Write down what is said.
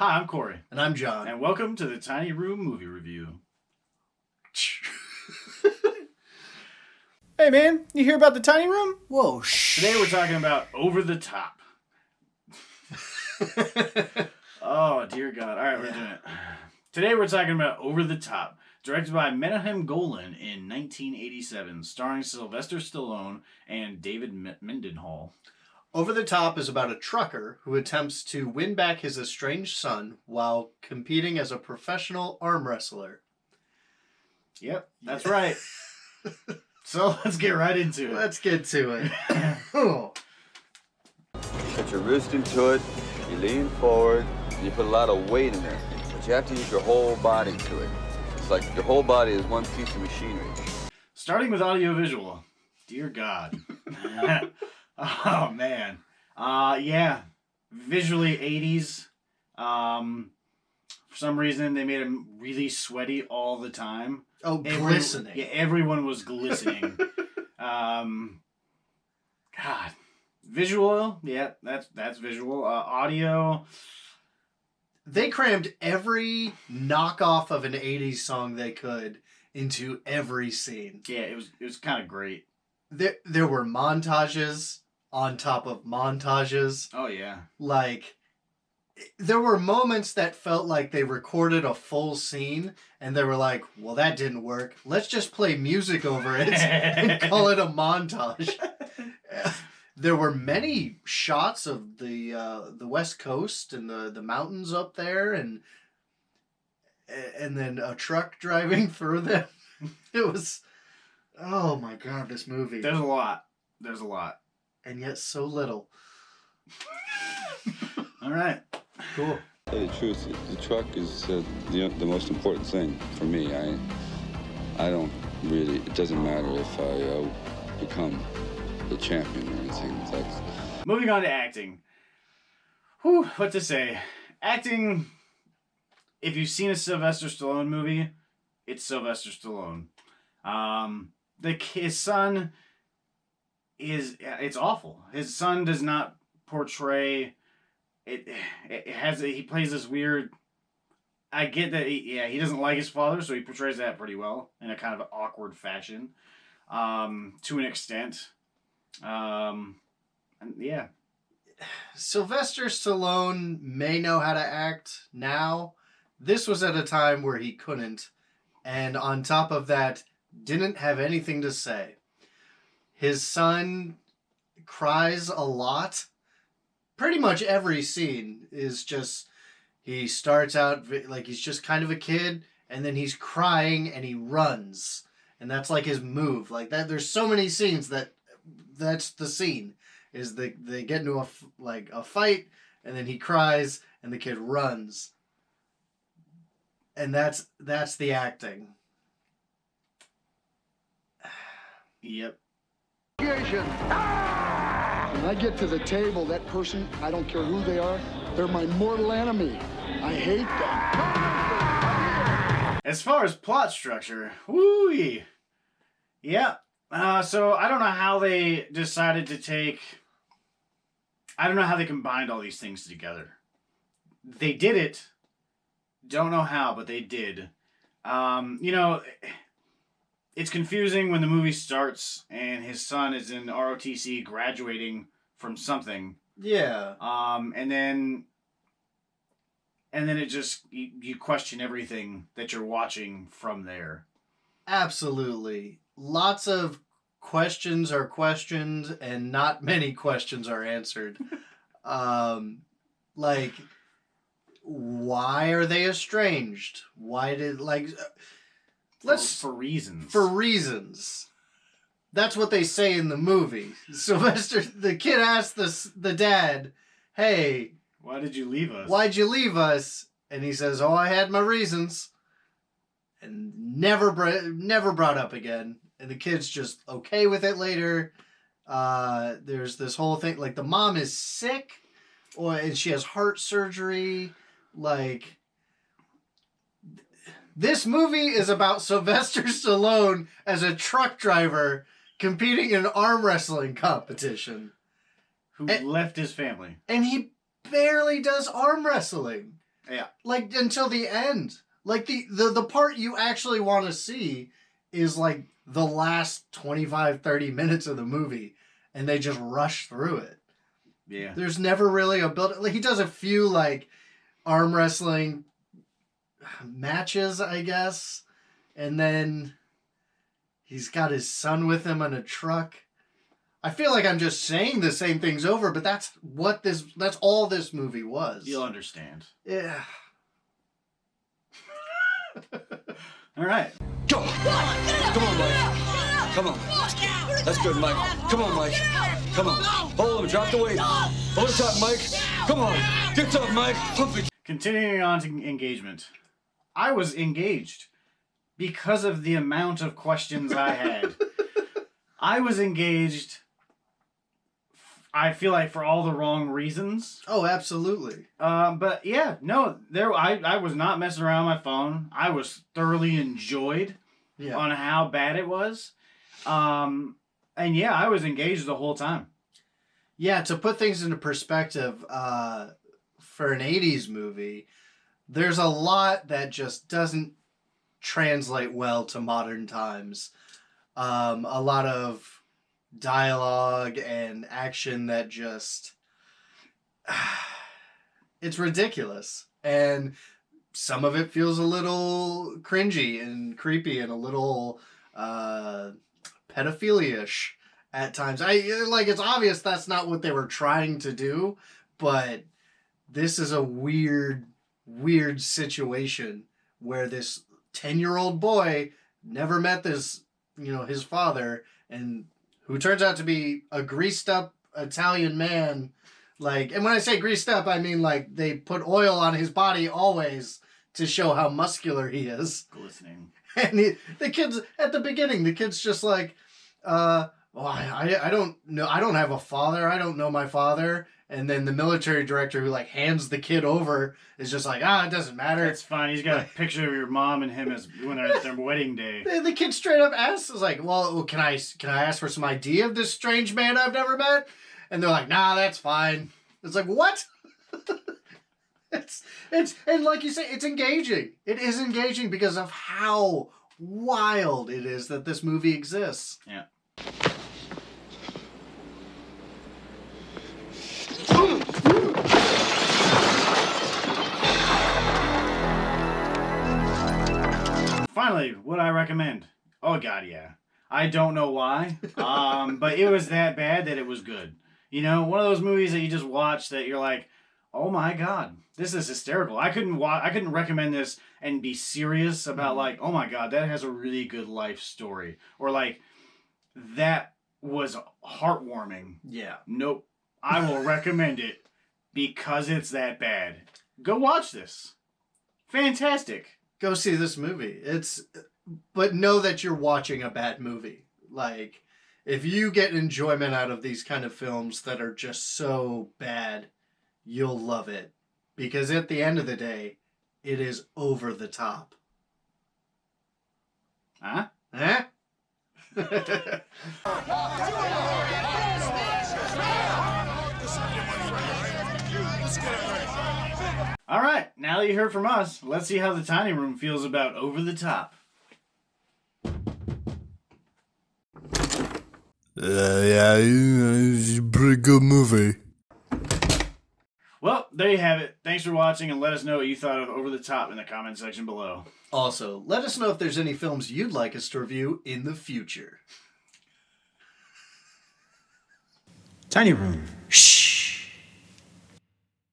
Hi, I'm Corey. And I'm John. And welcome to the Tiny Room Movie Review. Hey man, you hear about the tiny room? Whoa, shh. Today we're talking about Over the Top. Oh, dear God. All right, we're doing it. Today we're talking about Over the Top, directed by Menahem Golan in 1987, starring Sylvester Stallone and David Mendenhall. Over the Top is about a trucker who attempts to win back his estranged son while competing as a professional arm wrestler. Yep, that's right. So let's get right into it. Let's get to it. You put your wrist into it, you lean forward, and you put a lot of weight in there. But you have to use your whole body to it. It's like your whole body is one piece of machinery. Starting with audiovisual. Dear God. Oh, man. Yeah. Visually 80s. For some reason, they made him really sweaty all the time. Oh, glistening. Yeah, everyone was glistening. God. Visual, yeah, that's visual. Audio. They crammed every knockoff of an 80s song they could into every scene. Yeah, it was kind of great. There were montages on top of montages. Oh, yeah. Like, there were moments that felt like they recorded a full scene and they were like, well, that didn't work. Let's just play music over it and call it a montage. There were many shots of the West Coast and the mountains up there and then a truck driving through them. It was, oh my God, this movie. There's a lot. And yet so little. All right. Cool. To tell you the truth, the truck is the most important thing for me. I don't really, it doesn't matter if I become the champion or anything. Moving on to acting. Whew, what to say? Acting, if you've seen a Sylvester Stallone movie, it's Sylvester Stallone. His son it's awful. His son does not portray it he plays this weird, I get that he doesn't like his father, so he portrays that pretty well in a kind of awkward fashion, to an extent. And yeah. Sylvester Stallone may know how to act now. This was at a time where he couldn't, and on top of that, didn't have anything to say. His son cries a lot. Pretty much every scene is just, he starts out like he's just kind of a kid, and then he's crying and he runs. And that's like his move. Like that, there's so many scenes that's the scene. Is they get into a fight, and then he cries, and the kid runs. And that's the acting. Yep. When I get to the table, that person, I don't care who they are, they're my mortal enemy. I hate them. As far as plot structure, woo-wee. Yeah. So I don't know how they decided to I don't know how they combined all these things together. They did it. Don't know how, but they did. It's confusing when the movie starts and his son is in ROTC graduating from something. Yeah. And then it just, you question everything that you're watching from there. Absolutely. Lots of questions are questioned and not many questions are answered. Like, why are they estranged? Why did, For reasons. For reasons. That's what they say in the movie. Sylvester, the kid asked the dad, hey, why did you leave us? Why'd you leave us? And he says, oh, I had my reasons. And never brought up again. And the kid's just okay with it later. There's this whole thing, like the mom is sick, and she has heart surgery. Like, this movie is about Sylvester Stallone as a truck driver competing in an arm wrestling competition. Who left his family. And he barely does arm wrestling. Yeah. Like, until the end. Like, the part you actually want to see is, like, the last 25, 30 minutes of the movie. And they just rush through it. Yeah. There's never really a build. Like, he does a few, like, arm wrestling matches, I guess. And then he's got his son with him on a truck. I feel like I'm just saying the same things over, but that's all this movie was. You'll understand. Yeah. All right. Go! Come on, Mike. Come on. That's good, Mike. Come on, Mike. Come on. Hold him. Drop the weight. Hold the top, Mike. Come on. Get tough, Mike. Pump it. Continuing on to engagement. I was engaged because of the amount of questions I had. I was engaged, I feel like, for all the wrong reasons. Oh, absolutely. But yeah, no, I was not messing around with my phone. I was thoroughly enjoyed on how bad it was. And yeah, I was engaged the whole time. Yeah, to put things into perspective, for an 80s movie, there's a lot that just doesn't translate well to modern times. A lot of dialogue and action that just... it's ridiculous. And some of it feels a little cringy and creepy and a little pedophilia-ish at times. It's obvious that's not what they were trying to do, but this is a weird situation where this 10-year-old boy never met this, his father, and who turns out to be a greased up Italian man. Like, and when I say greased up, I mean, like, they put oil on his body always to show how muscular he is. Glistening. And the kid's, at the beginning, the kid's just like, I don't know. I don't have a father. I don't know my father. And then the military director who, like, hands the kid over is just like, it doesn't matter. It's fine. He's got a picture of your mom and him when they're at their wedding day. The kid straight up asks, is like, well, can I ask for some ID of this strange man I've never met? And they're like, nah, that's fine. It's like, what? It's and like you say, it's engaging. It is engaging because of how wild it is that this movie exists. Yeah. Finally, what I recommend. Oh God, yeah. I don't know why, but it was that bad that it was good. One of those movies that you just watch that you're like, oh my God, this is hysterical. I couldn't recommend this and be serious about like, oh my God, that has a really good life story, or like that was heartwarming. Yeah. Nope. I will recommend it because it's that bad. Go watch this. Fantastic. Go see this movie. But know that you're watching a bad movie. Like, if you get enjoyment out of these kind of films that are just so bad, you'll love it. Because at the end of the day, it is over the top. Huh? Huh? All right, now that you heard from us, let's see how the tiny room feels about Over the Top. Yeah, it's a pretty good movie. Well, there you have it. Thanks for watching, and let us know what you thought of Over the Top in the comment section below. Also, let us know if there's any films you'd like us to review in the future. Tiny Room.